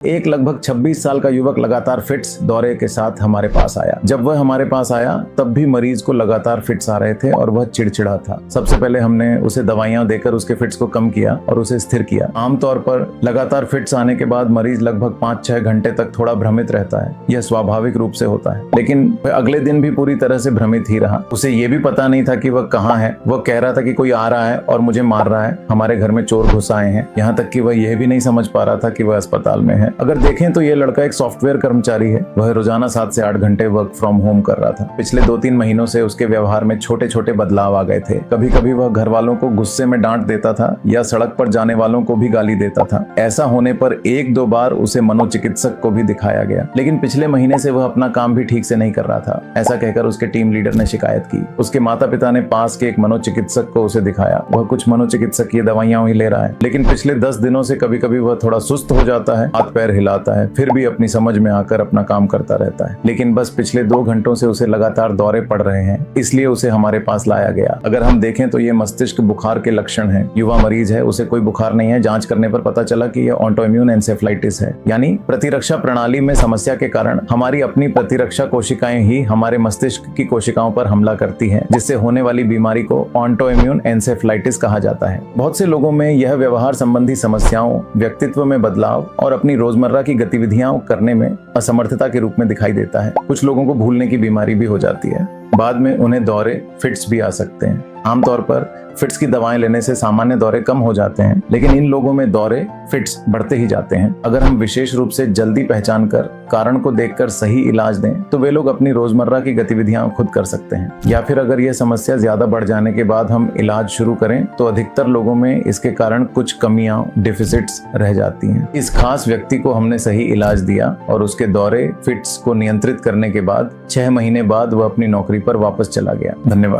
एक लगभग 26 साल का युवक लगातार फिट्स दौरे के साथ हमारे पास आया। जब वह हमारे पास आया तब भी मरीज को लगातार फिट्स आ रहे थे और वह चिड़चिड़ा था। सबसे पहले हमने उसे दवाइयां देकर उसके फिट्स को कम किया और उसे स्थिर किया। आमतौर पर लगातार फिट्स आने के बाद मरीज लगभग 5-6 घंटे तक थोड़ा भ्रमित रहता है। यह स्वाभाविक रूप से होता है, लेकिन वह अगले दिन भी पूरी तरह से भ्रमित ही रहा। उसे ये भी पता नहीं था कि वह कहाँ है। वह कह रहा था कि कोई आ रहा है और मुझे मार रहा है, हमारे घर में चोर घुस आए हैं। यहाँ तक कि वह यह भी नहीं समझ पा रहा था कि वह अस्पताल में है। अगर देखें तो यह लड़का एक सॉफ्टवेयर कर्मचारी है। वह रोजाना 7 से 8 घंटे वर्क फ्रॉम होम कर रहा था। पिछले 2-3 महीनों से उसके व्यवहार में छोटे छोटे बदलाव आ गए थे। कभी कभी वह घर वालों को गुस्से में डांट देता था या सड़क पर जाने वालों को भी गाली देता था। ऐसा होने पर 1-2 बार उसे मनोचिकित्सक को भी दिखाया गया, लेकिन पिछले महीने से वह अपना काम भी ठीक से नहीं कर रहा था। ऐसा कहकर उसके टीम लीडर ने शिकायत की। उसके माता पिता ने पास के एक मनोचिकित्सक को उसे दिखाया। वह कुछ मनोचिकित्सकीय दवाइयां ही ले रहा है, लेकिन पिछले 10 दिनों से कभी कभी वह थोड़ा सुस्त हो जाता है, हाथ पैर हिलाता है, फिर भी अपनी समझ में आकर अपना काम करता रहता है। लेकिन बस पिछले 2 घंटों से उसे लगातार दौरे पड़ रहे हैं, इसलिए उसे हमारे पास लाया गया। अगर हम देखें तो ये मस्तिष्क बुखार के लक्षण हैं। युवा मरीज है, उसे कोई बुखार नहीं है। जांच करने पर पता चला कि यह ऑटोइम्यून एन्सेफेलाइटिस है, यानी प्रतिरक्षा प्रणाली में समस्या के कारण हमारी अपनी प्रतिरक्षा कोशिकाएं ही हमारे मस्तिष्क की कोशिकाओं पर हमला करती हैं, जिससे होने वाली बीमारी को ऑटोइम्यून एन्सेफेलाइटिस कहा जाता है। बहुत से लोगों में यह व्यवहार संबंधी समस्याओं, व्यक्तित्व में बदलाव और अपनी रोजमर्रा की गतिविधियां करने में असमर्थता के रूप में दिखाई देता है। कुछ लोगों को भूलने की बीमारी भी हो जाती है। बाद में उन्हें दौरे, फिट्स भी आ सकते हैं। आमतौर पर फिट्स की दवाएं लेने से सामान्य दौरे कम हो जाते हैं, लेकिन इन लोगों में दौरे, फिट्स बढ़ते ही जाते हैं। अगर हम विशेष रूप से जल्दी पहचान कर कारण को देखकर सही इलाज दें तो वे लोग अपनी रोजमर्रा की गतिविधियां खुद कर सकते हैं। या फिर अगर यह समस्या ज्यादा बढ़ जाने के बाद हम इलाज शुरू करें तो अधिकतर लोगों में इसके कारण कुछ कमियां, डिफिसिट्स रह जाती हैं। इस खास व्यक्ति को हमने सही इलाज दिया और उसके दौरे, फिट्स को नियंत्रित करने के बाद 6 महीने बाद वह अपनी नौकरी पर वापस चला गया। धन्यवाद।